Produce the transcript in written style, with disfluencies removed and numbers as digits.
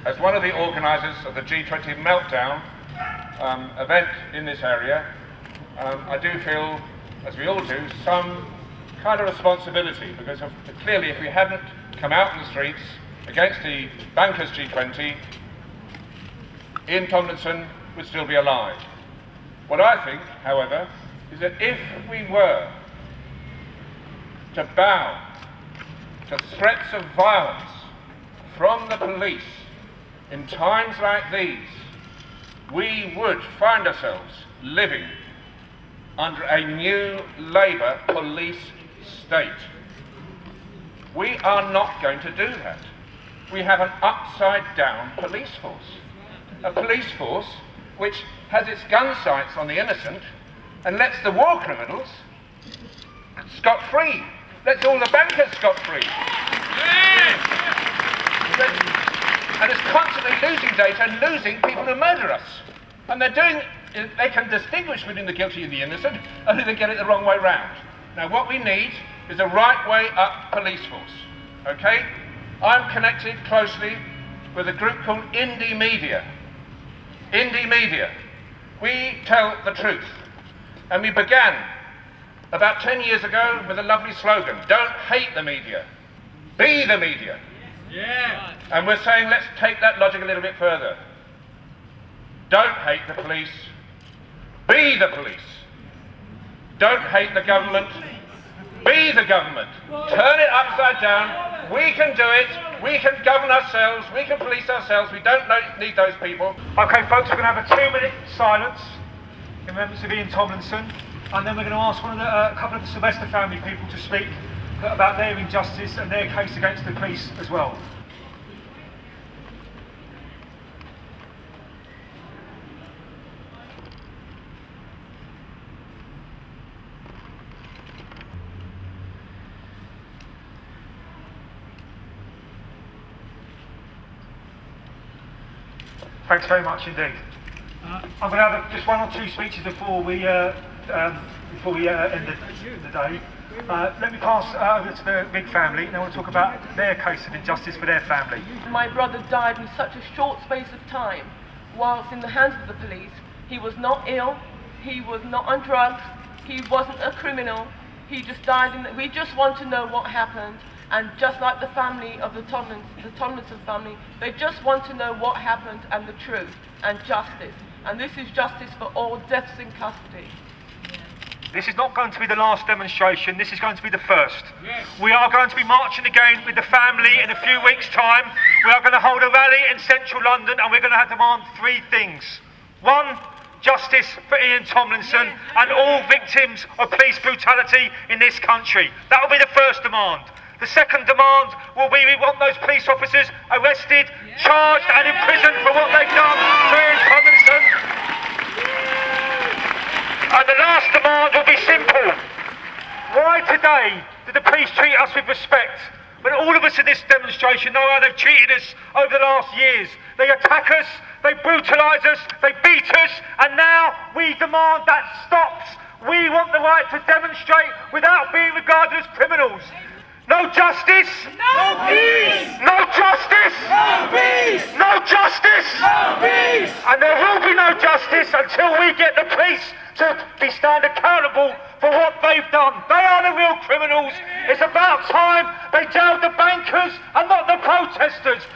as one of the organisers of the G20 meltdown event in this area, I do feel, as we all do, some kind of responsibility, because clearly if we hadn't come out in the streets against the bankers G20, Ian Tomlinson would still be alive. What I think, however, is that if we were to bow to threats of violence from the police in times like these, we would find ourselves living under a new Labour police state. We are not going to do that. We have an upside-down police force. A police force which has its gun sights on the innocent and lets the war criminals scot-free. Lets all the bankers scot-free. And is constantly losing data and losing people who murder us. And they can distinguish between the guilty and the innocent, only they get it the wrong way round. Now what we need is a right way up police force. Okay? I'm connected closely with a group called Indie Media. Indie Media. We tell the truth. And we began about 10 years ago with a lovely slogan: don't hate the media, be the media. Yeah. And we're saying let's take that logic a little bit further. Don't hate the police, be the police. Don't hate the government, be the government. Turn it upside down. We can do it. We can govern ourselves. We can police ourselves. We don't need those people. Okay, folks, we're going to have a 2-minute silence in remembrance of Ian Tomlinson, and then we're going to ask a couple of the Sylvester family people to speak about their injustice and their case against the police as well. Thanks very much indeed. I'm going to have just 1 or 2 speeches before we end the day. Let me pass over to the big family, and I want to talk about their case of injustice for their family. My brother died in such a short space of time, whilst in the hands of the police. He was not ill, he was not on drugs, he wasn't a criminal, he just died. We just want to know what happened, and just like the family of the Tomlinson family, they just want to know what happened and the truth and justice. And this is justice for all deaths in custody. This is not going to be the last demonstration, this is going to be the first. Yes. We are going to be marching again with the family in a few weeks' time. We are going to hold a rally in central London, and we're going to demand 3 things. 1, justice for Ian Tomlinson and all victims of police brutality in this country. That will be the first demand. The second demand will be we want those police officers arrested, charged and imprisoned for what they've done to Ian Tomlinson. And the last demand will be simple. Why today did the police treat us with respect when all of us in this demonstration know how they've treated us over the last years? They attack us, they brutalise us, they beat us, and now we demand that stops. We want the right to demonstrate without being regarded as criminals. No justice! No peace! No justice! No peace! No justice! No peace! And there will be no justice until we get the police to stand accountable for what they've done. They are the real criminals. It's about time they jailed the bankers and not the protesters.